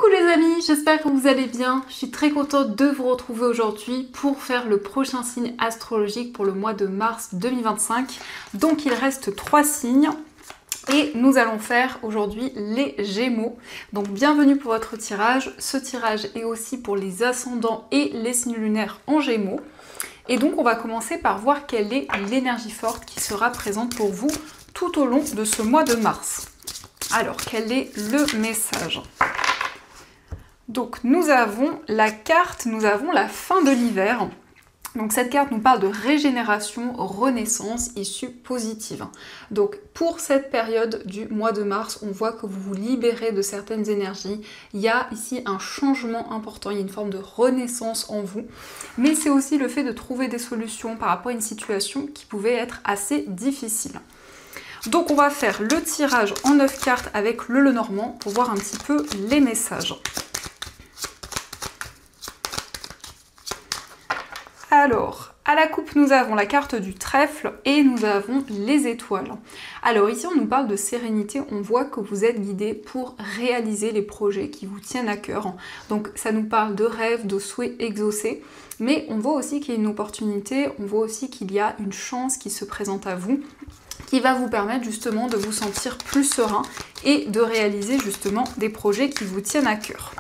Coucou les amis, j'espère que vous allez bien. Je suis très contente de vous retrouver aujourd'hui pour faire le prochain signe astrologique pour le mois de mars 2025. Donc il reste 3 signes et nous allons faire aujourd'hui les Gémeaux. Donc bienvenue pour votre tirage. Ce tirage est aussi pour les ascendants et les signes lunaires en Gémeaux. Et donc on va commencer par voir quelle est l'énergie forte qui sera présente pour vous tout au long de ce mois de mars. Alors quel est le message ? Donc nous avons la carte, nous avons la fin de l'hiver. Donc cette carte nous parle de régénération, renaissance issue positive. Donc pour cette période du mois de mars, on voit que vous vous libérez de certaines énergies. Il y a ici un changement important, il y a une forme de renaissance en vous. Mais c'est aussi le fait de trouver des solutions par rapport à une situation qui pouvait être assez difficile. Donc on va faire le tirage en 9 cartes avec le Lenormand pour voir un petit peu les messages. Alors, à la coupe, nous avons la carte du trèfle et nous avons les étoiles. Alors ici, on nous parle de sérénité. On voit que vous êtes guidé pour réaliser les projets qui vous tiennent à cœur. Donc ça nous parle de rêves, de souhaits exaucés. Mais on voit aussi qu'il y a une opportunité, on voit aussi qu'il y a une chance qui se présente à vous, qui va vous permettre justement de vous sentir plus serein et de réaliser justement des projets qui vous tiennent à cœur.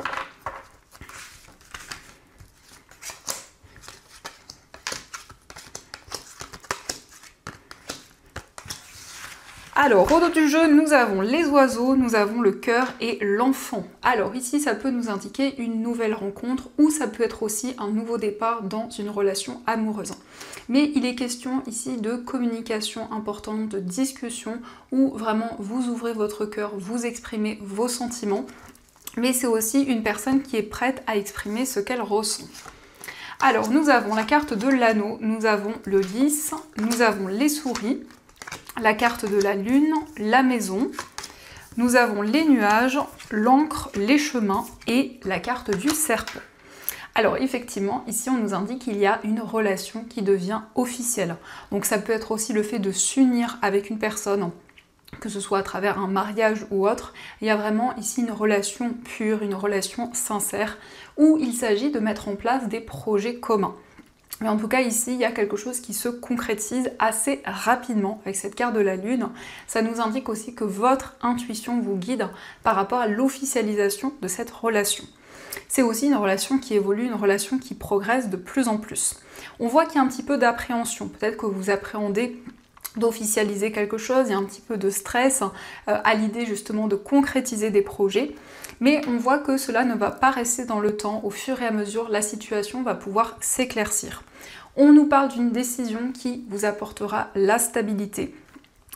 Alors, au dos du jeu, nous avons les oiseaux, nous avons le cœur et l'enfant. Alors ici, ça peut nous indiquer une nouvelle rencontre ou ça peut être aussi un nouveau départ dans une relation amoureuse. Mais il est question ici de communication importante, de discussion, où vraiment vous ouvrez votre cœur, vous exprimez vos sentiments. Mais c'est aussi une personne qui est prête à exprimer ce qu'elle ressent. Alors, nous avons la carte de l'anneau, nous avons le lys, nous avons les souris, la carte de la lune, la maison, nous avons les nuages, l'encre, les chemins et la carte du serpent. Alors effectivement, ici on nous indique qu'il y a une relation qui devient officielle. Donc ça peut être aussi le fait de s'unir avec une personne, que ce soit à travers un mariage ou autre. Il y a vraiment ici une relation pure, une relation sincère, où il s'agit de mettre en place des projets communs. Mais en tout cas ici, il y a quelque chose qui se concrétise assez rapidement avec cette carte de la lune. Ça nous indique aussi que votre intuition vous guide par rapport à l'officialisation de cette relation. C'est aussi une relation qui évolue, une relation qui progresse de plus en plus. On voit qu'il y a un petit peu d'appréhension. Peut-être que vous appréhendez d'officialiser quelque chose, il y a un petit peu de stress à l'idée justement de concrétiser des projets, mais on voit que cela ne va pas rester dans le temps. Au fur et à mesure, la situation va pouvoir s'éclaircir. On nous parle d'une décision qui vous apportera la stabilité.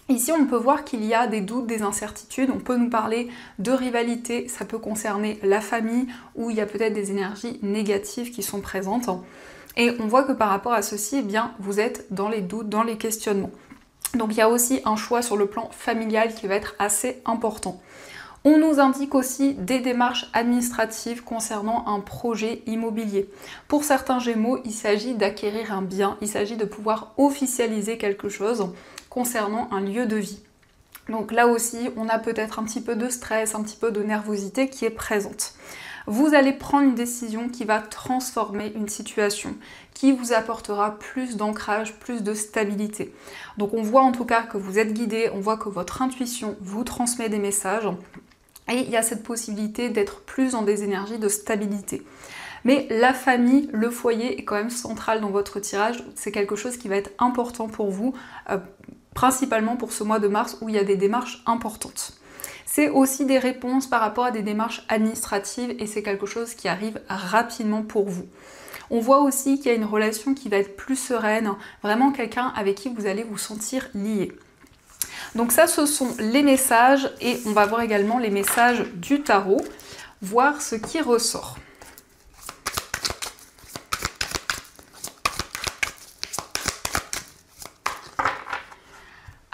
Ici, on peut voir qu'il y a des doutes, des incertitudes. On peut nous parler de rivalité, ça peut concerner la famille, où il y a peut-être des énergies négatives qui sont présentes. Et on voit que par rapport à ceci, eh bien, vous êtes dans les doutes, dans les questionnements. Donc il y a aussi un choix sur le plan familial qui va être assez important. On nous indique aussi des démarches administratives concernant un projet immobilier. Pour certains Gémeaux, il s'agit d'acquérir un bien, il s'agit de pouvoir officialiser quelque chose concernant un lieu de vie. Donc là aussi, on a peut-être un petit peu de stress, un petit peu de nervosité qui est présente. Vous allez prendre une décision qui va transformer une situation, qui vous apportera plus d'ancrage, plus de stabilité. Donc on voit en tout cas que vous êtes guidé, on voit que votre intuition vous transmet des messages et il y a cette possibilité d'être plus dans des énergies de stabilité. Mais la famille, le foyer est quand même central dans votre tirage, c'est quelque chose qui va être important pour vous, principalement pour ce mois de mars où il y a des démarches importantes. C'est aussi des réponses par rapport à des démarches administratives et c'est quelque chose qui arrive rapidement pour vous. On voit aussi qu'il y a une relation qui va être plus sereine, vraiment quelqu'un avec qui vous allez vous sentir lié. Donc ça, ce sont les messages et on va voir également les messages du tarot, voir ce qui ressort.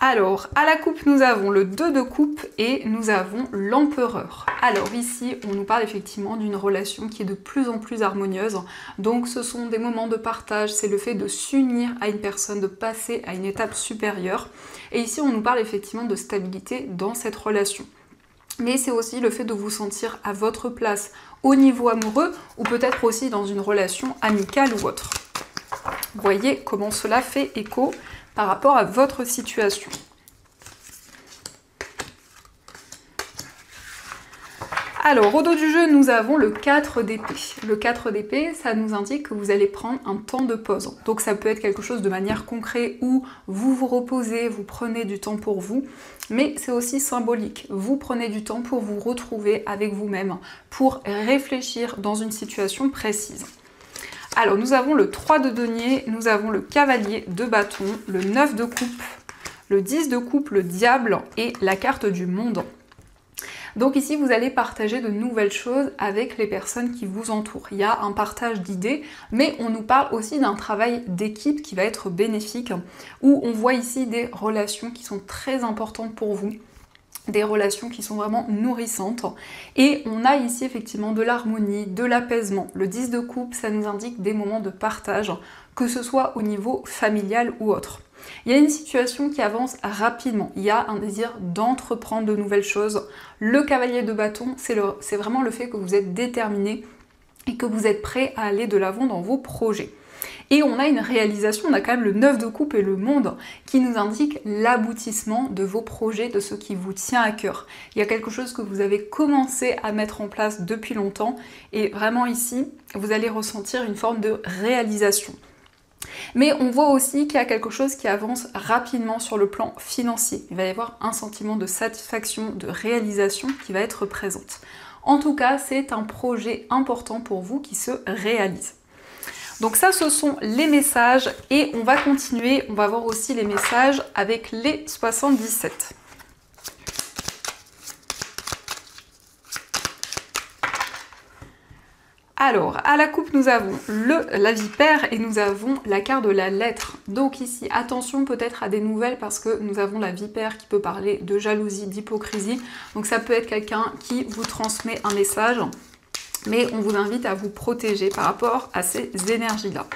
Alors, à la coupe, nous avons le 2 de coupe et nous avons l'empereur. Alors ici, on nous parle effectivement d'une relation qui est de plus en plus harmonieuse. Donc ce sont des moments de partage, c'est le fait de s'unir à une personne, de passer à une étape supérieure. Et ici, on nous parle effectivement de stabilité dans cette relation. mais c'est aussi le fait de vous sentir à votre place au niveau amoureux ou peut-être aussi dans une relation amicale ou autre. Voyez comment cela fait écho par rapport à votre situation. Alors, au dos du jeu, nous avons le 4 d'épée. Le 4 d'épée, ça nous indique que vous allez prendre un temps de pause. Donc ça peut être quelque chose de manière concrète où vous vous reposez, vous prenez du temps pour vous, mais c'est aussi symbolique. Vous prenez du temps pour vous retrouver avec vous-même, pour réfléchir dans une situation précise. Alors, nous avons le 3 de denier, nous avons le cavalier de bâton, le 9 de coupe, le 10 de coupe, le diable et la carte du monde. Donc ici, vous allez partager de nouvelles choses avec les personnes qui vous entourent. Il y a un partage d'idées, mais on nous parle aussi d'un travail d'équipe qui va être bénéfique, où on voit ici des relations qui sont très importantes pour vous, des relations qui sont vraiment nourrissantes. Et on a ici effectivement de l'harmonie, de l'apaisement. Le 10 de coupe, ça nous indique des moments de partage, que ce soit au niveau familial ou autre. Il y a une situation qui avance rapidement, il y a un désir d'entreprendre de nouvelles choses. Le cavalier de bâton, c'est vraiment le fait que vous êtes déterminé et que vous êtes prêt à aller de l'avant dans vos projets. Et on a une réalisation, on a quand même le 9 de coupe et le monde qui nous indique l'aboutissement de vos projets, de ce qui vous tient à cœur. Il y a quelque chose que vous avez commencé à mettre en place depuis longtemps et vraiment ici, vous allez ressentir une forme de réalisation. Mais on voit aussi qu'il y a quelque chose qui avance rapidement sur le plan financier. Il va y avoir un sentiment de satisfaction, de réalisation qui va être présente. En tout cas, c'est un projet important pour vous qui se réalise. Donc ça, ce sont les messages et on va continuer. On va voir aussi les messages avec les 77. Alors, à la coupe, nous avons la vipère et nous avons la carte de la lettre. Donc ici, attention peut-être à des nouvelles parce que nous avons la vipère qui peut parler de jalousie, d'hypocrisie. Donc ça peut être quelqu'un qui vous transmet un message, mais on vous invite à vous protéger par rapport à ces énergies-là.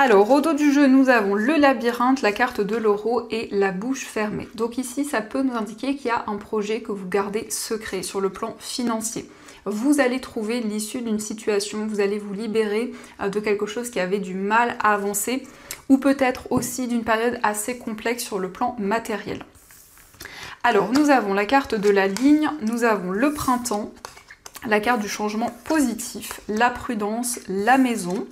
Alors, au dos du jeu, nous avons le labyrinthe, la carte de l'euro et la bouche fermée. Donc ici, ça peut nous indiquer qu'il y a un projet que vous gardez secret sur le plan financier. Vous allez trouver l'issue d'une situation, vous allez vous libérer de quelque chose qui avait du mal à avancer ou peut-être aussi d'une période assez complexe sur le plan matériel. Alors, nous avons la carte de la ligne, nous avons le printemps, la carte du changement positif, la prudence, la maison,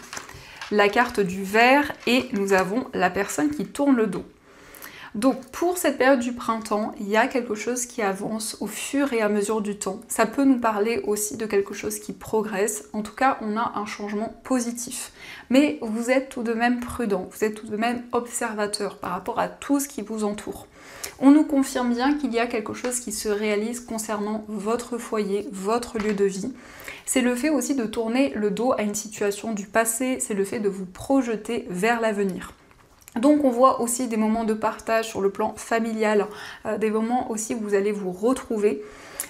la carte du verre et nous avons la personne qui tourne le dos. Donc pour cette période du printemps, il y a quelque chose qui avance au fur et à mesure du temps. Ça peut nous parler aussi de quelque chose qui progresse. En tout cas, on a un changement positif. Mais vous êtes tout de même prudent, vous êtes tout de même observateur par rapport à tout ce qui vous entoure. On nous confirme bien qu'il y a quelque chose qui se réalise concernant votre foyer, votre lieu de vie. C'est le fait aussi de tourner le dos à une situation du passé, c'est le fait de vous projeter vers l'avenir. Donc on voit aussi des moments de partage sur le plan familial, des moments aussi où vous allez vous retrouver.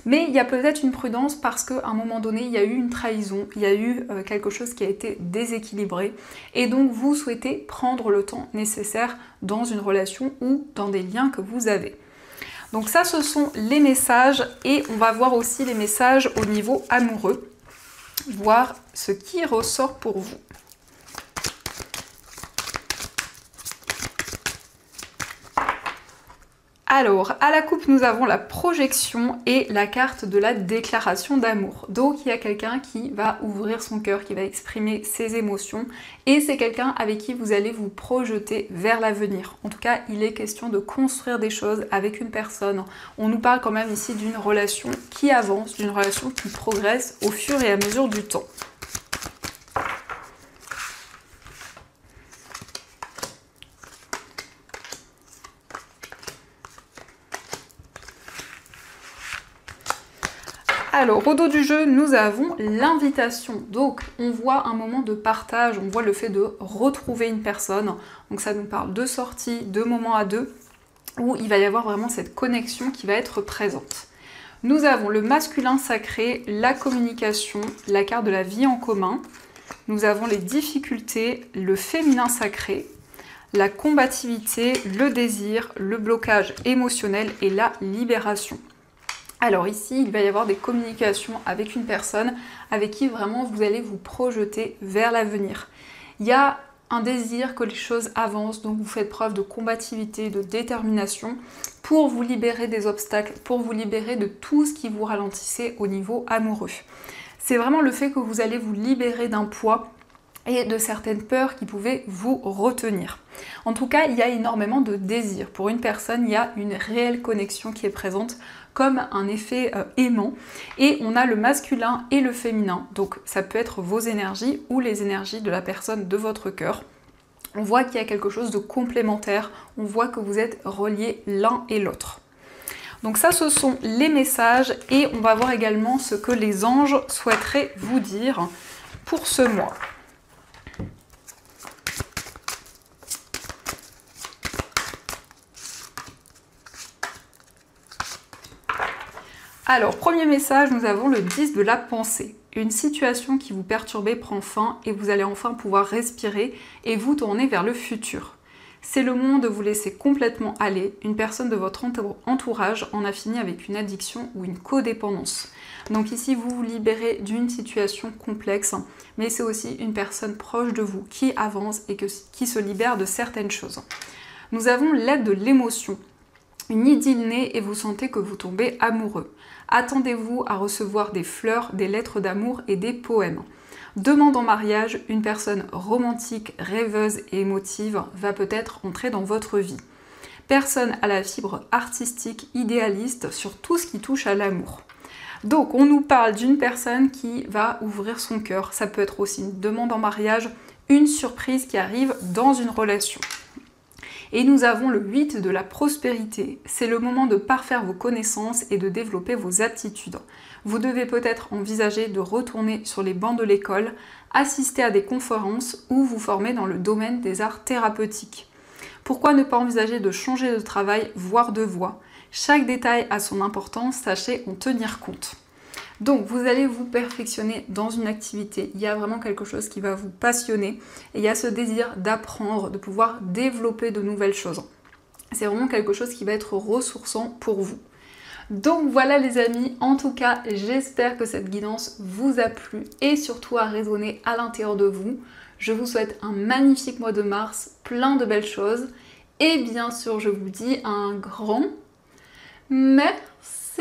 Mais il y a peut-être une prudence parce qu'à un moment donné, il y a eu une trahison, il y a eu quelque chose qui a été déséquilibré. Et donc vous souhaitez prendre le temps nécessaire dans une relation ou dans des liens que vous avez. Donc ça, ce sont les messages et on va voir aussi les messages au niveau amoureux, voir ce qui ressort pour vous. Alors, à la coupe, nous avons la projection et la carte de la déclaration d'amour. Donc, il y a quelqu'un qui va ouvrir son cœur, qui va exprimer ses émotions. Et c'est quelqu'un avec qui vous allez vous projeter vers l'avenir. En tout cas, il est question de construire des choses avec une personne. On nous parle quand même ici d'une relation qui avance, d'une relation qui progresse au fur et à mesure du temps. Alors, au dos du jeu, nous avons l'invitation. Donc, on voit un moment de partage, on voit le fait de retrouver une personne. Donc, ça nous parle de sortie, de moments à deux, où il va y avoir vraiment cette connexion qui va être présente. Nous avons le masculin sacré, la communication, la carte de la vie en commun, nous avons les difficultés, le féminin sacré, la combativité, le désir, le blocage émotionnel et la libération. Alors ici, il va y avoir des communications avec une personne avec qui vraiment vous allez vous projeter vers l'avenir. Il y a un désir que les choses avancent, donc vous faites preuve de combativité, de détermination pour vous libérer des obstacles, pour vous libérer de tout ce qui vous ralentissait au niveau amoureux. C'est vraiment le fait que vous allez vous libérer d'un poids et de certaines peurs qui pouvaient vous retenir. En tout cas, il y a énormément de désir. Pour une personne, il y a une réelle connexion qui est présente, comme un effet aimant. Et on a le masculin et le féminin. Donc ça peut être vos énergies ou les énergies de la personne de votre cœur. On voit qu'il y a quelque chose de complémentaire. On voit que vous êtes reliés l'un et l'autre. Donc ça, ce sont les messages. Et on va voir également ce que les anges souhaiteraient vous dire pour ce mois. Alors, premier message, nous avons le 10 de la pensée. Une situation qui vous perturbait prend fin et vous allez enfin pouvoir respirer et vous tourner vers le futur. C'est le moment de vous laisser complètement aller. Une personne de votre entourage en a fini avec une addiction ou une codépendance. Donc ici, vous vous libérez d'une situation complexe, mais c'est aussi une personne proche de vous qui avance et qui se libère de certaines choses. Nous avons l'aide de l'émotion. Une idylle naît et vous sentez que vous tombez amoureux. Attendez-vous à recevoir des fleurs, des lettres d'amour et des poèmes. Demande en mariage, une personne romantique, rêveuse et émotive va peut-être entrer dans votre vie. Personne à la fibre artistique, idéaliste sur tout ce qui touche à l'amour. Donc on nous parle d'une personne qui va ouvrir son cœur. Ça peut être aussi une demande en mariage, une surprise qui arrive dans une relation. Et nous avons le 8 de la prospérité. C'est le moment de parfaire vos connaissances et de développer vos aptitudes. Vous devez peut-être envisager de retourner sur les bancs de l'école, assister à des conférences ou vous former dans le domaine des arts thérapeutiques. Pourquoi ne pas envisager de changer de travail, voire de voie? Chaque détail a son importance, sachez en tenir compte. Donc vous allez vous perfectionner dans une activité, il y a vraiment quelque chose qui va vous passionner et il y a ce désir d'apprendre, de pouvoir développer de nouvelles choses. C'est vraiment quelque chose qui va être ressourçant pour vous. Donc voilà les amis, en tout cas j'espère que cette guidance vous a plu et surtout a résonné à l'intérieur de vous. Je vous souhaite un magnifique mois de mars, plein de belles choses et bien sûr je vous dis un grand merci.